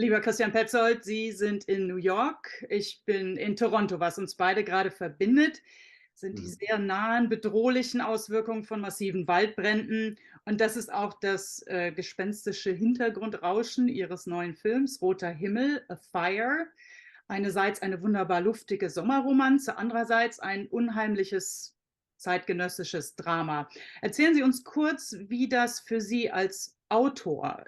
Lieber Christian Petzold, Sie sind in New York, ich bin in Toronto. Was uns beide gerade verbindet, sind die Mhm. sehr nahen, bedrohlichen Auswirkungen von massiven Waldbränden. Und das ist auch das gespenstische Hintergrundrauschen Ihres neuen Films Roter Himmel, A Fire. Einerseits eine wunderbar luftige Sommerromanze, andererseits ein unheimliches zeitgenössisches Drama. Erzählen Sie uns kurz, wie das für Sie als Autor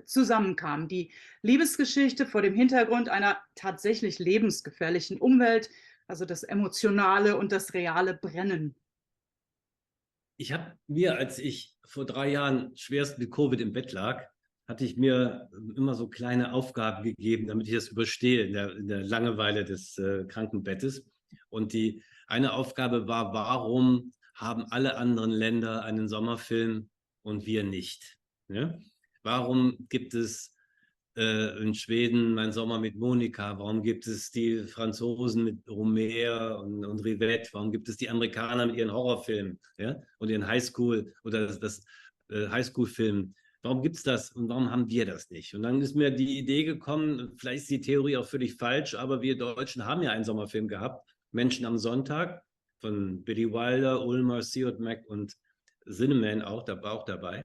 zusammenkam. Die Liebesgeschichte vor dem Hintergrund einer tatsächlich lebensgefährlichen Umwelt, also das emotionale und das reale Brennen. Ich habe mir, als ich vor 3 Jahren schwerst mit Covid im Bett lag, hatte ich mir immer so kleine Aufgaben gegeben, damit ich das überstehe in der Langeweile des Krankenbettes. Und die eine Aufgabe war, warum haben alle anderen Länder einen Sommerfilm und wir nicht? Ja? Warum gibt es in Schweden Mein Sommer mit Monika? Warum gibt es die Franzosen mit Romer und Rivette? Warum gibt es die Amerikaner mit ihren Horrorfilmen, ja? Und ihren Highschool oder das Highschool-Film? Warum gibt es das und warum haben wir das nicht? Und dann ist mir die Idee gekommen, vielleicht ist die Theorie auch völlig falsch, aber wir Deutschen haben ja einen Sommerfilm gehabt, Menschen am Sonntag, von Billy Wilder, Ulmer, Stuart Mac und Zinnemann auch dabei.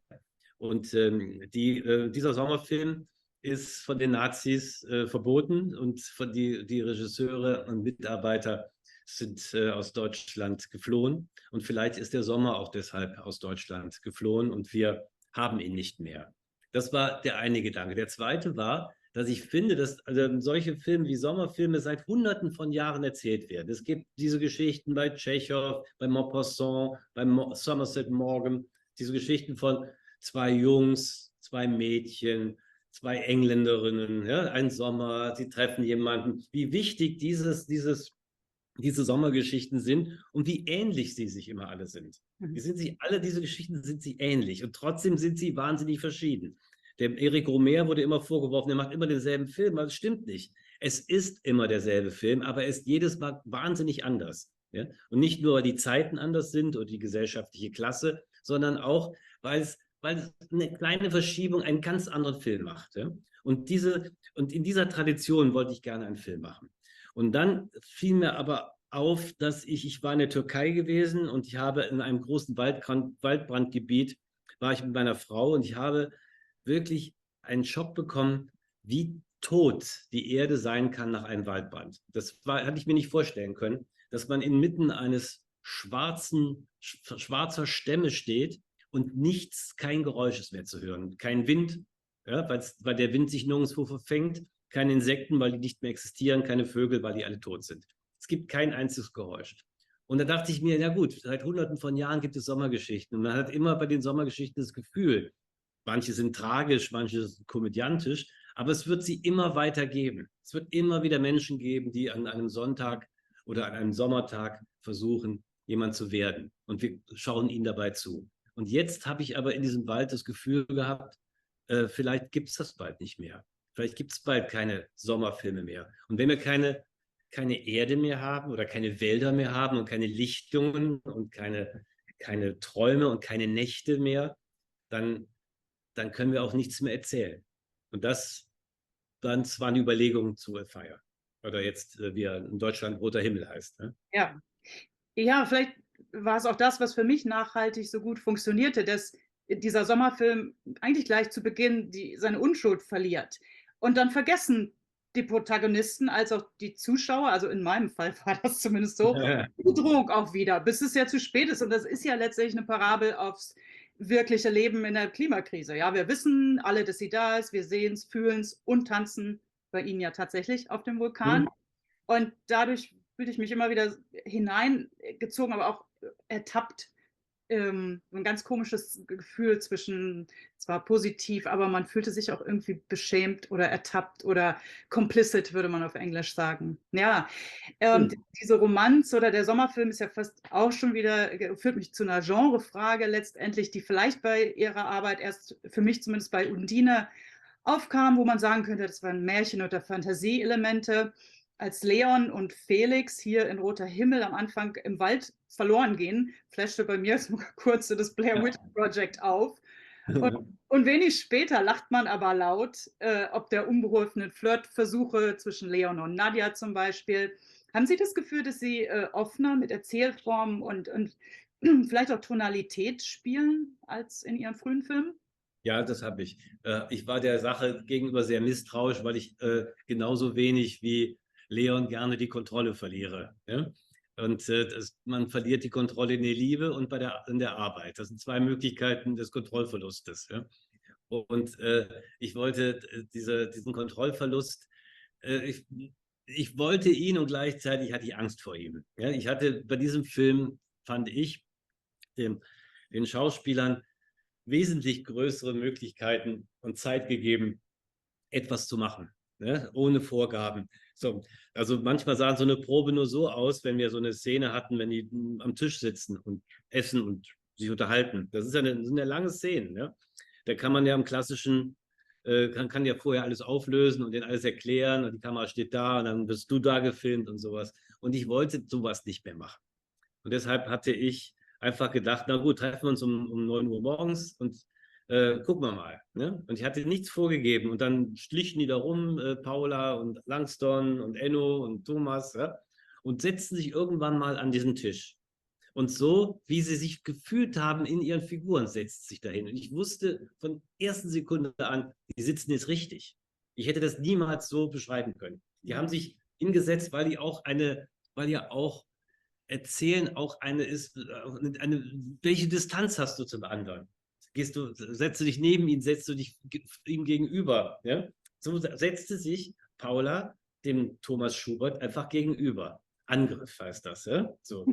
Und dieser Sommerfilm ist von den Nazis verboten und die Regisseure und Mitarbeiter sind aus Deutschland geflohen. Und vielleicht ist der Sommer auch deshalb aus Deutschland geflohen und wir haben ihn nicht mehr. Das war der eine Gedanke. Der zweite war, dass ich finde, dass also solche Filme wie Sommerfilme seit Hunderten von Jahren erzählt werden. Es gibt diese Geschichten bei Tschechow, bei Maupassant, bei Somerset Maugham, diese Geschichten von zwei Jungs, zwei Mädchen, zwei Engländerinnen, ja, ein Sommer, sie treffen jemanden. Wie wichtig diese Sommergeschichten sind und wie ähnlich sie sich immer alle sind. Alle diese Geschichten sind sie ähnlich und trotzdem sind sie wahnsinnig verschieden. Dem Eric Romer wurde immer vorgeworfen, er macht immer denselben Film, aber das stimmt nicht. Es ist immer derselbe Film, aber er ist jedes Mal wahnsinnig anders. Ja? Und nicht nur, weil die Zeiten anders sind oder die gesellschaftliche Klasse, sondern auch, weil es eine kleine Verschiebung einen ganz anderen Film macht. Ja? Und in dieser Tradition wollte ich gerne einen Film machen. Und dann fiel mir aber auf, dass ich war in der Türkei gewesen und ich habe in einem großen Waldbrandgebiet, war ich mit meiner Frau und ich habe wirklich einen Schock bekommen, wie tot die Erde sein kann nach einem Waldbrand. Hatte ich mir nicht vorstellen können, dass man inmitten eines schwarzer Stämme steht und kein Geräusch ist mehr zu hören. Kein Wind, ja, weil der Wind sich nirgendwo verfängt, keine Insekten, weil die nicht mehr existieren, keine Vögel, weil die alle tot sind. Es gibt kein einziges Geräusch. Und da dachte ich mir, ja gut, seit Hunderten von Jahren gibt es Sommergeschichten. Und man hat immer bei den Sommergeschichten das Gefühl, manche sind tragisch, manche sind komödiantisch, aber es wird sie immer weiter geben. Es wird immer wieder Menschen geben, die an einem Sonntag oder an einem Sommertag versuchen, jemand zu werden. Und wir schauen ihnen dabei zu. Und jetzt habe ich aber in diesem Wald das Gefühl gehabt, vielleicht gibt es das bald nicht mehr. Vielleicht gibt es bald keine Sommerfilme mehr. Und wenn wir keine Erde mehr haben oder keine Wälder mehr haben und keine Lichtungen und keine Träume und keine Nächte mehr, dann, dann können wir auch nichts mehr erzählen. Und das waren die Überlegungen zu A Fire. Oder jetzt, wie er in Deutschland Roter Himmel heißt. Ne? Ja. Ja, vielleicht war es auch das, was für mich nachhaltig so gut funktionierte, dass dieser Sommerfilm eigentlich gleich zu Beginn seine Unschuld verliert. Und dann vergessen die Protagonisten als auch die Zuschauer, also in meinem Fall war das zumindest so, die Bedrohung auch wieder, bis es ja zu spät ist. Und das ist ja letztlich eine Parabel aufs wirkliche Leben in der Klimakrise. Ja, wir wissen alle, dass sie da ist, wir sehen es, fühlen es und tanzen bei ihnen ja tatsächlich auf dem Vulkan. Und dadurch fühlte ich mich immer wieder hineingezogen, aber auch ertappt. Ein ganz komisches Gefühl zwischen, zwar positiv, aber man fühlte sich auch irgendwie beschämt oder ertappt oder complicit, würde man auf Englisch sagen. Ja, diese Romanze oder der Sommerfilm ist ja fast auch schon wieder, führt mich zu einer Genrefrage letztendlich, die vielleicht bei ihrer Arbeit erst für mich zumindest bei Undine aufkam, wo man sagen könnte, das waren Märchen- oder Fantasieelemente. Als Leon und Felix hier in Roter Himmel am Anfang im Wald verloren gehen, flashte bei mir sogar kurz das Blair Witch Project auf. Und wenig später lacht man aber laut, ob der unbeholfenen Flirtversuche zwischen Leon und Nadja zum Beispiel. Haben Sie das Gefühl, dass Sie offener mit Erzählformen und vielleicht auch Tonalität spielen als in Ihren frühen Filmen? Ja, das habe ich. Ich war der Sache gegenüber sehr misstrauisch, weil ich genauso wenig wie Leon gerne die Kontrolle verliere. Ja? Und man verliert die Kontrolle in der Liebe und in der Arbeit. Das sind zwei Möglichkeiten des Kontrollverlustes. Ja? Und ich wollte diesen Kontrollverlust, äh, ich, ich wollte ihn und gleichzeitig hatte ich Angst vor ihm. Ja? Ich hatte bei diesem Film, fand ich, dem, den Schauspielern wesentlich größere Möglichkeiten und Zeit gegeben, etwas zu machen, ne? Ohne Vorgaben. So, also manchmal sah so eine Probe nur so aus, wenn wir so eine Szene hatten, wenn die am Tisch sitzen und essen und sich unterhalten. Das ist ja das sind ja lange Szenen. Ne? Da kann man ja im klassischen, kann ja vorher alles auflösen und denen alles erklären und die Kamera steht da und dann wirst du da gefilmt und sowas. Und ich wollte sowas nicht mehr machen. Und deshalb hatte ich einfach gedacht, na gut, treffen wir uns um 9 Uhr morgens und gucken wir mal. Ne? Und ich hatte nichts vorgegeben. Und dann schlichen die da rum, Paula und Langston und Enno und Thomas, ja? Und setzten sich irgendwann mal an diesen Tisch. Und so, wie sie sich gefühlt haben in ihren Figuren, setzt sich dahin. Und ich wusste von der ersten Sekunde an, die sitzen jetzt richtig. Ich hätte das niemals so beschreiben können. Die haben sich hingesetzt, weil ja auch Erzählen auch welche Distanz hast du zum anderen? Setzt du dich neben ihn, setzt du dich ihm gegenüber. Ja? So setzte sich Paula dem Thomas Schubert einfach gegenüber. Angriff heißt das. Ja? So.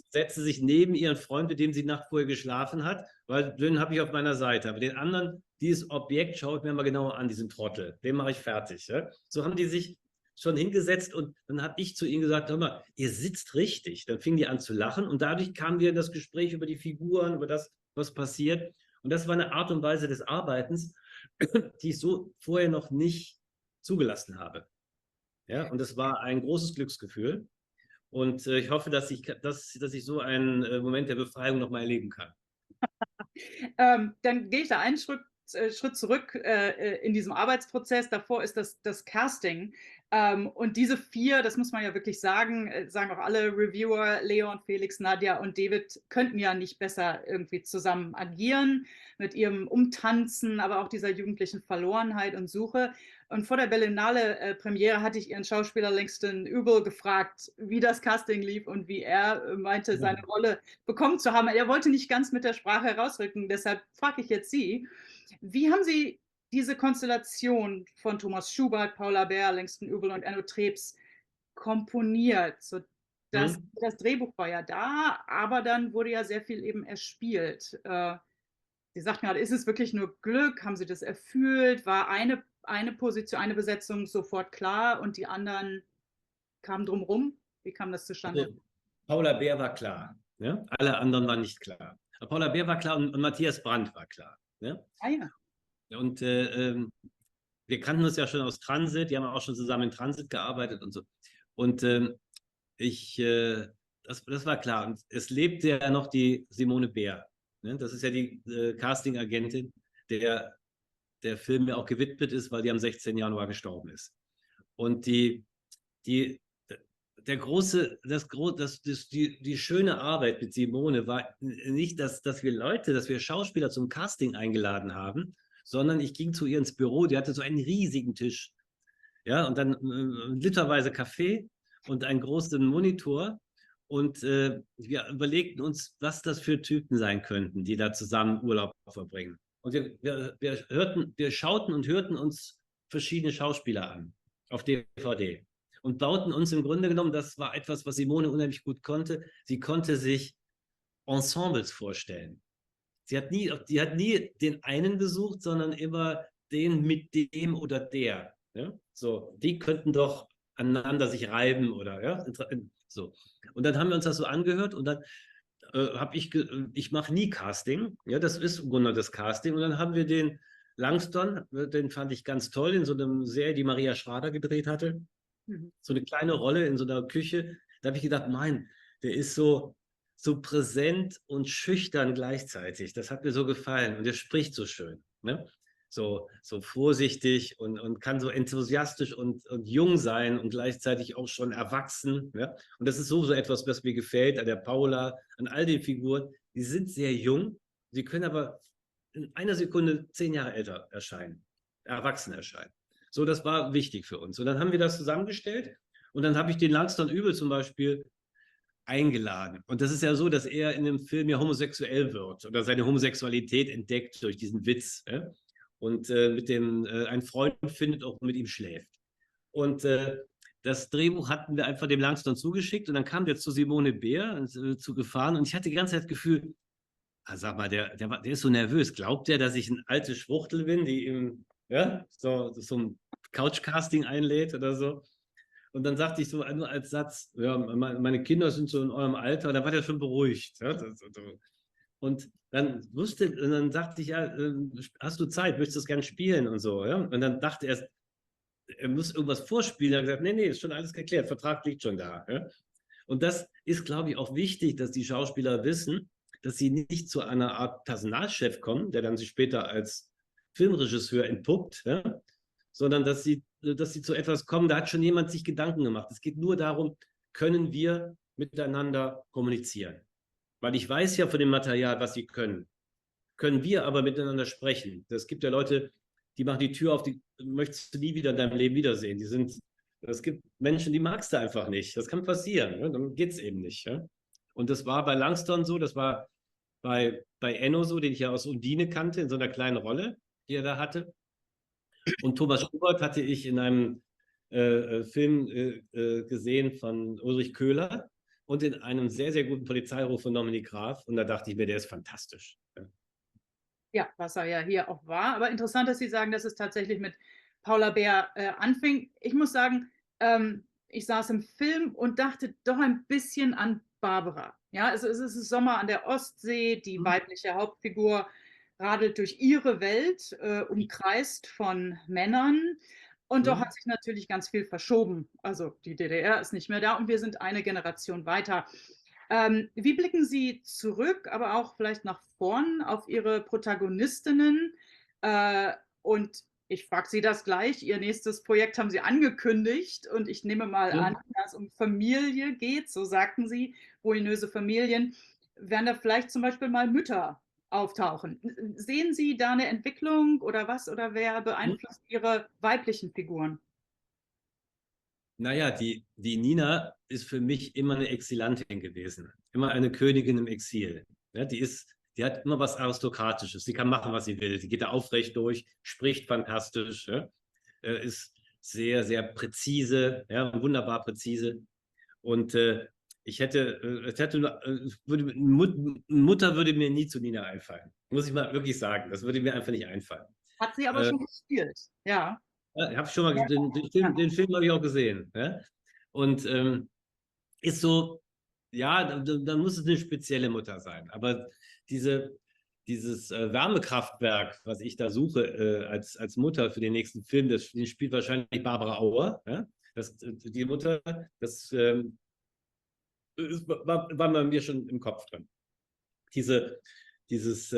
Setzte sich neben ihren Freund, mit dem sie Nacht vorher geschlafen hat, weil den habe ich auf meiner Seite. Aber den anderen, dieses Objekt, schaut mir mal genauer an, diesen Trottel. Den mache ich fertig. Ja? So haben die sich schon hingesetzt und dann habe ich zu ihnen gesagt, hör mal, ihr sitzt richtig. Dann fingen die an zu lachen und dadurch kamen wir in das Gespräch über die Figuren, über das, was passiert. Und das war eine Art und Weise des Arbeitens, die ich so vorher noch nicht zugelassen habe. Ja, und das war ein großes Glücksgefühl. Und ich hoffe, dass ich so einen Moment der Befreiung noch mal erleben kann. Dann gehe ich da einen Schritt zurück in diesem Arbeitsprozess. Davor ist das Casting. Und diese vier, das muss man ja wirklich sagen, sagen auch alle Reviewer, Leon, Felix, Nadja und David, könnten ja nicht besser irgendwie zusammen agieren mit ihrem Umtanzen, aber auch dieser jugendlichen Verlorenheit und Suche. Und vor der Berlinale-Premiere hatte ich ihren Schauspieler Langston Übel gefragt, wie das Casting lief und wie er meinte, seine Rolle bekommen zu haben. Er wollte nicht ganz mit der Sprache herausrücken, deshalb frage ich jetzt Sie, wie haben Sie diese Konstellation von Thomas Schubert, Paula Bär, Langston Übel und Enno Trebs komponiert? So, das Drehbuch war ja da, aber dann wurde ja sehr viel eben erspielt. Sie sagten gerade, ist es wirklich nur Glück? Haben Sie das erfüllt? War eine Position, eine Besetzung sofort klar und die anderen kamen drumherum? Wie kam das zustande? Also, Paula Bär war klar. Ne? Alle anderen waren nicht klar. Aber Paula Bär war klar und Matthias Brandt war klar. Ne? Ah ja. Und wir kannten uns ja schon aus Transit, die haben auch schon zusammen in Transit gearbeitet und so. Und das war klar. Und es lebte ja noch die Simone Bär. Ne? Das ist ja die Casting-Agentin, der Film ja auch gewidmet ist, weil die am 16. Januar gestorben ist. Und die, die schöne Arbeit mit Simone war nicht, dass wir Schauspieler zum Casting eingeladen haben, sondern ich ging zu ihr ins Büro, die hatte so einen riesigen Tisch. Ja, und dann literweise Kaffee und einen großen Monitor. Und wir überlegten uns, was das für Typen sein könnten, die da zusammen Urlaub verbringen. Und wir schauten und hörten uns verschiedene Schauspieler an auf DVD und bauten uns im Grunde genommen, das war etwas, was Simone unheimlich gut konnte. Sie konnte sich Ensembles vorstellen. Die hat nie den einen besucht, sondern immer den mit dem oder der. Ja? So, die könnten doch aneinander sich reiben oder ja, so. Und dann haben wir uns das so angehört und dann ich mache nie Casting, ja, das ist im Grunde das Casting. Und dann haben wir den Langston, den fand ich ganz toll, in so einer Serie, die Maria Schrader gedreht hatte. So eine kleine Rolle in so einer Küche. Da habe ich gedacht, mein, der ist so so präsent und schüchtern gleichzeitig. Das hat mir so gefallen. Und er spricht so schön. Ne? So vorsichtig und kann so enthusiastisch und jung sein und gleichzeitig auch schon erwachsen. Ja? Und das ist so etwas, was mir gefällt an der Paula, an all den Figuren. Die sind sehr jung, sie können aber in einer Sekunde 10 Jahre älter erscheinen, erwachsen erscheinen. So, das war wichtig für uns. Und dann haben wir das zusammengestellt und dann habe ich den Langston Übel zum Beispiel eingeladen. Und das ist ja so, dass er in dem Film ja homosexuell wird oder seine Homosexualität entdeckt durch diesen Witz. Und einen Freund findet auch mit ihm schläft. Und das Drehbuch hatten wir einfach dem Langston zugeschickt und dann kam der zu Simone Beer zu gefahren und ich hatte die ganze Zeit das Gefühl, sag mal, der ist so nervös. Glaubt der, dass ich eine alte Schwuchtel bin, die ihm so ein Couchcasting einlädt oder so? Und dann sagte ich so nur als Satz, ja, meine Kinder sind so in eurem Alter, und dann war der schon beruhigt. Ja? Und dann sagte ich, ja, hast du Zeit, möchtest du das gerne spielen und so. Ja? Und dann dachte er muss irgendwas vorspielen. Er hat gesagt, nee, ist schon alles geklärt, Vertrag liegt schon da. Ja? Und das ist, glaube ich, auch wichtig, dass die Schauspieler wissen, dass sie nicht zu einer Art Personalchef kommen, der dann sich später als Filmregisseur entpuppt, ja? Sondern dass sie zu etwas kommen, da hat schon jemand sich Gedanken gemacht. Es geht nur darum, können wir miteinander kommunizieren? Weil ich weiß ja von dem Material, was sie können. Können wir aber miteinander sprechen? Es gibt ja Leute, die machen die Tür auf, die möchtest du nie wieder in deinem Leben wiedersehen. Es gibt Menschen, die magst du einfach nicht. Das kann passieren. Ne? Dann geht es eben nicht. Ja? Und das war bei Langston so, das war bei Enno so, den ich ja aus Undine kannte, in so einer kleinen Rolle, die er da hatte. Und Thomas Schubert hatte ich in einem Film gesehen von Ulrich Köhler und in einem sehr, sehr guten Polizeiruf von Dominik Graf. Und da dachte ich mir, der ist fantastisch. Ja, was er ja hier auch war. Aber interessant, dass Sie sagen, dass es tatsächlich mit Paula Beer anfing. Ich muss sagen, ich saß im Film und dachte doch ein bisschen an Barbara. Ja, es ist Sommer an der Ostsee, die weibliche Hauptfigur radelt durch ihre Welt, umkreist von Männern. Und doch hat sich natürlich ganz viel verschoben. Also die DDR ist nicht mehr da und wir sind eine Generation weiter. Wie blicken Sie zurück, aber auch vielleicht nach vorn auf Ihre Protagonistinnen? Und ich frage Sie das gleich. Ihr nächstes Projekt haben Sie angekündigt und ich nehme mal an, dass es um Familie geht, so sagten Sie, ruinöse Familien. Werden da vielleicht zum Beispiel mal Mütter auftauchen? Sehen Sie da eine Entwicklung oder was? Oder wer beeinflusst Ihre weiblichen Figuren? Naja, die Nina ist für mich immer eine Exilantin gewesen. Immer eine Königin im Exil. Ja, die hat immer was Aristokratisches. Sie kann machen, was sie will. Sie geht da aufrecht durch, spricht fantastisch, ja, ist sehr, sehr präzise, ja, wunderbar präzise. Und Mutter würde mir nie zu Nina einfallen. Muss ich mal wirklich sagen. Das würde mir einfach nicht einfallen. Hat sie aber schon gespielt, ja. Ja, ich habe schon mal den Film habe ich auch gesehen. Ja? Und ist so, ja, dann muss es eine spezielle Mutter sein. Aber dieses Wärmekraftwerk, was ich da suche als Mutter für den nächsten Film, den spielt wahrscheinlich Barbara Auer. Ja? Die Mutter, das war bei mir schon im Kopf drin. Dieses,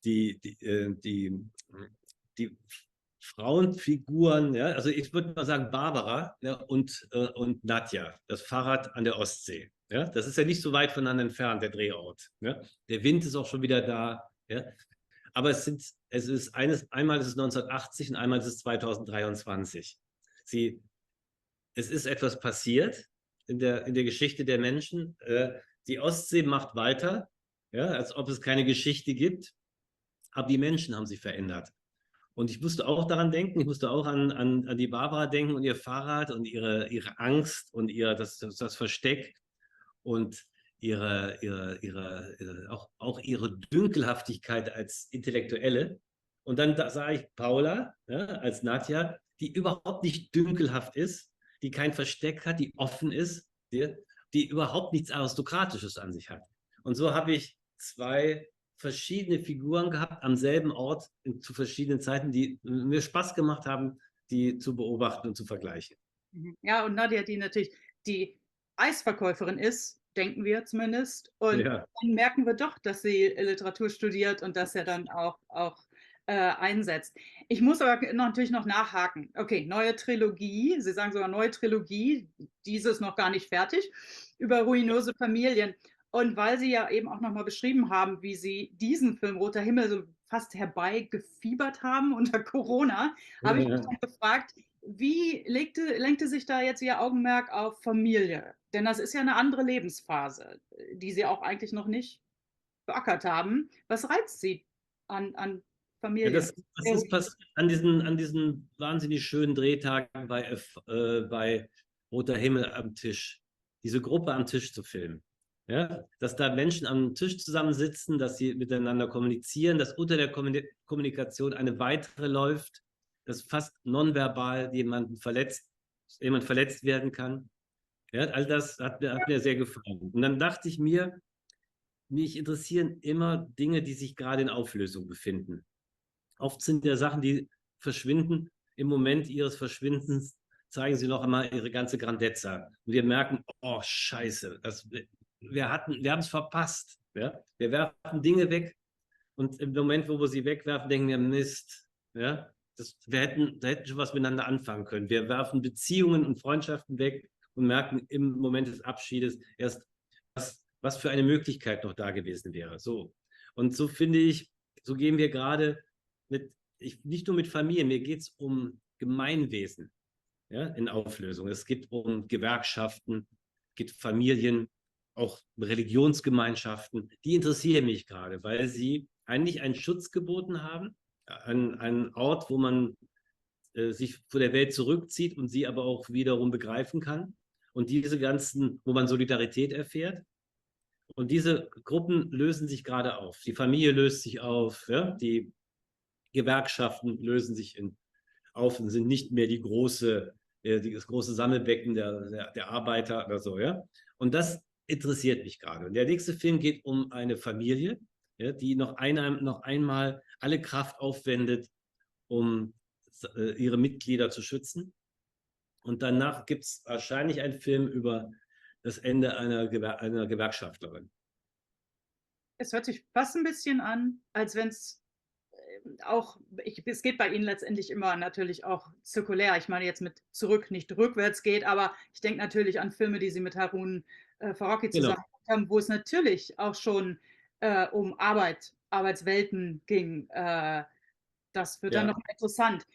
die Frauenfiguren, ja, also ich würde mal sagen Barbara, ja, und Nadja, das Fahrrad an der Ostsee. Ja, das ist ja nicht so weit voneinander entfernt, der Drehort. Ja. Der Wind ist auch schon wieder da. Ja. Aber einmal ist es 1980 und einmal ist es 2023. Es ist etwas passiert in der Geschichte der Menschen. Die Ostsee macht weiter, ja, als ob es keine Geschichte gibt. Aber die Menschen haben sich verändert. Und ich musste auch daran denken, ich musste auch an die Barbara denken und ihr Fahrrad und ihre Angst und das Versteck und auch ihre Dünkelhaftigkeit als Intellektuelle. Und dann sah ich Paula, ja, als Nadja, die überhaupt nicht dünkelhaft ist, die kein Versteck hat, die offen ist, die überhaupt nichts Aristokratisches an sich hat. Und so habe ich zwei verschiedene Figuren gehabt am selben Ort zu verschiedenen Zeiten, die mir Spaß gemacht haben, die zu beobachten und zu vergleichen. Ja, und Nadja, die natürlich die Eisverkäuferin ist denken wir zumindest. Und Ja. dann merken wir doch, dass sie Literatur studiert und dass er dann auch einsetzt. Ich muss aber natürlich noch nachhaken. Okay, neue Trilogie, Sie sagen sogar neue Trilogie, diese ist noch gar nicht fertig, über ruinöse Familien. Und weil Sie ja eben auch nochmal beschrieben haben, wie Sie diesen Film Roter Himmel so fast herbeigefiebert haben unter Corona, habe ich mich dann gefragt, wie lenkte sich da jetzt Ihr Augenmerk auf Familie? Denn das ist ja eine andere Lebensphase, die Sie auch eigentlich noch nicht beackert haben. Was reizt Sie an Ja, Familien? das ist passiert an diesen wahnsinnig schönen Drehtagen bei Roter Himmel am Tisch. Diese Gruppe am Tisch zu filmen. Ja, dass da Menschen am Tisch zusammensitzen, dass sie miteinander kommunizieren, dass unter der Kommunikation eine weitere läuft, dass fast nonverbal jemand verletzt werden kann. Ja, all das hat mir sehr gefallen. Und dann dachte ich mir, mich interessieren immer Dinge, die sich gerade in Auflösung befinden. Oft sind ja Sachen, die verschwinden. Im Moment ihres Verschwindens zeigen sie noch einmal ihre ganze Grandezza. Und wir merken, oh Scheiße, wir haben es verpasst. Ja? Wir werfen Dinge weg und im Moment, wo wir sie wegwerfen, denken wir, Mist. Ja? Da hätten schon was miteinander anfangen können. Wir werfen Beziehungen und Freundschaften weg und merken im Moment des Abschiedes erst, was für eine Möglichkeit noch da gewesen wäre. So. Und so finde ich, so gehen wir gerade nicht nur mit Familien, mir geht es um Gemeinwesen, ja, in Auflösung. Es geht um Gewerkschaften, es geht Familien, auch Religionsgemeinschaften. Die interessieren mich gerade, weil sie eigentlich einen Schutz geboten haben, einen Ort, wo man sich vor der Welt zurückzieht und sie aber auch wiederum begreifen kann. Und diese ganzen, wo man Solidarität erfährt. Und diese Gruppen lösen sich gerade auf. Die Familie löst sich auf, ja? Die Gewerkschaften lösen sich auf und sind nicht mehr das große Sammelbecken der Arbeiter oder so. Ja? Und das interessiert mich gerade. Und der nächste Film geht um eine Familie, ja, die noch einmal alle Kraft aufwendet, um ihre Mitglieder zu schützen. Und danach gibt es wahrscheinlich einen Film über das Ende einer Gewerkschaftlerin. Es hört sich fast ein bisschen an, als wenn es es geht bei Ihnen letztendlich immer natürlich auch zirkulär. Ich meine jetzt mit zurück, nicht rückwärts geht, aber ich denke natürlich an Filme, die Sie mit Harun Farocki zusammen Genau. haben, wo es natürlich auch schon um Arbeitswelten ging. Das wird dann Ja. noch interessant.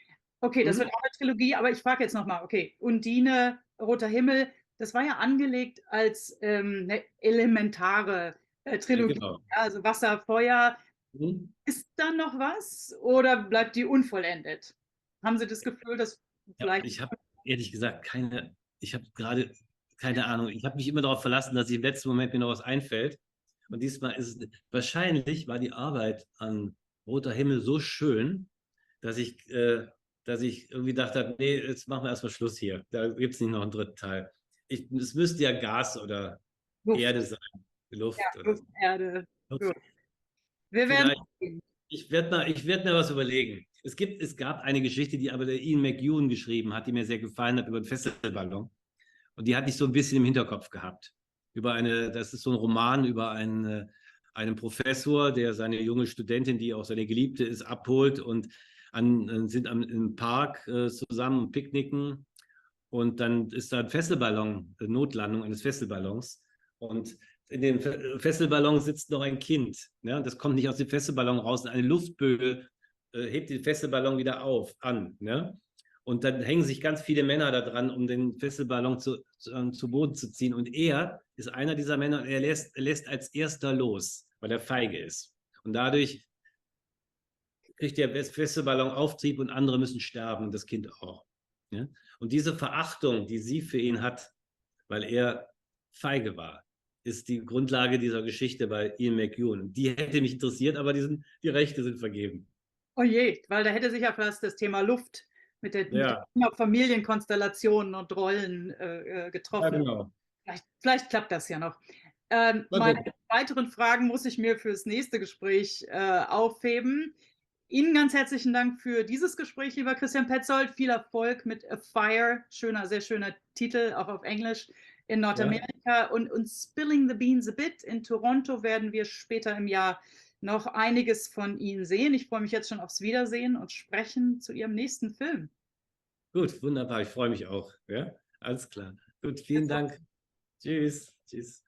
Okay, das wird auch eine Trilogie, aber ich frage jetzt nochmal, okay, Undine, Roter Himmel, das war ja angelegt als eine elementare Trilogie, Genau. also Wasser, Feuer. Mhm. Ist da noch was oder bleibt die unvollendet? Haben Sie das Gefühl, dass Ja, vielleicht. ich habe ehrlich gesagt ich habe gerade keine Ahnung. Ich habe mich immer darauf verlassen, dass im letzten Moment mir noch was einfällt. Und diesmal wahrscheinlich war die Arbeit an Roter Himmel so schön, dass ich irgendwie dachte, nee, jetzt machen wir erstmal Schluss hier. Da gibt es nicht noch einen dritten Teil. Es müsste ja Gas oder Luft, Erde sein, ja, Luft oder Luft, Erde. so. Gut. Wir werden Vielleicht, sehen. ich werd mir was überlegen. Es gab eine Geschichte, die aber der Ian McEwan geschrieben hat, die mir sehr gefallen hat, über den Fesselballon. Und die hatte ich so ein bisschen im Hinterkopf gehabt. Das ist so ein Roman über einen Professor, der seine junge Studentin, die auch seine Geliebte ist, abholt und sind im Park zusammen picknicken. Und dann ist da ein Fesselballon, eine Notlandung eines Fesselballons. Und in dem Fesselballon sitzt noch ein Kind. Ne? Das kommt nicht aus dem Fesselballon raus. Und eine Luftböe hebt den Fesselballon wieder an. Ne? Und dann hängen sich ganz viele Männer da dran, um den Fesselballon zu Boden zu ziehen. Und er ist einer dieser Männer und er lässt als erster los, weil er feige ist. Und dadurch kriegt der Fesselballon Auftrieb und andere müssen sterben und das Kind auch. Ja? Und diese Verachtung, die sie für ihn hat, weil er feige war, ist die Grundlage dieser Geschichte bei Ian McEwan. Die hätte mich interessiert, aber die Rechte sind vergeben. Oh je, weil da hätte sich ja fast das Thema Luft mit den Ja, Familienkonstellationen und Rollen ja, getroffen. genau. Vielleicht klappt das ja noch. Mal Meine gucken. weiteren Fragen muss ich mir fürs nächste Gespräch aufheben. Ihnen ganz herzlichen Dank für dieses Gespräch, lieber Christian Petzold. Viel Erfolg mit A Fire, sehr schöner Titel, auch auf Englisch, in Nordamerika. Ja. Und Spilling the Beans a Bit in Toronto werden wir später im Jahr noch einiges von Ihnen sehen. Ich freue mich jetzt schon aufs Wiedersehen und Sprechen zu Ihrem nächsten Film. Gut, wunderbar. Ich freue mich auch. Ja, alles klar. Gut, vielen Dank. Tschüss. Tschüss.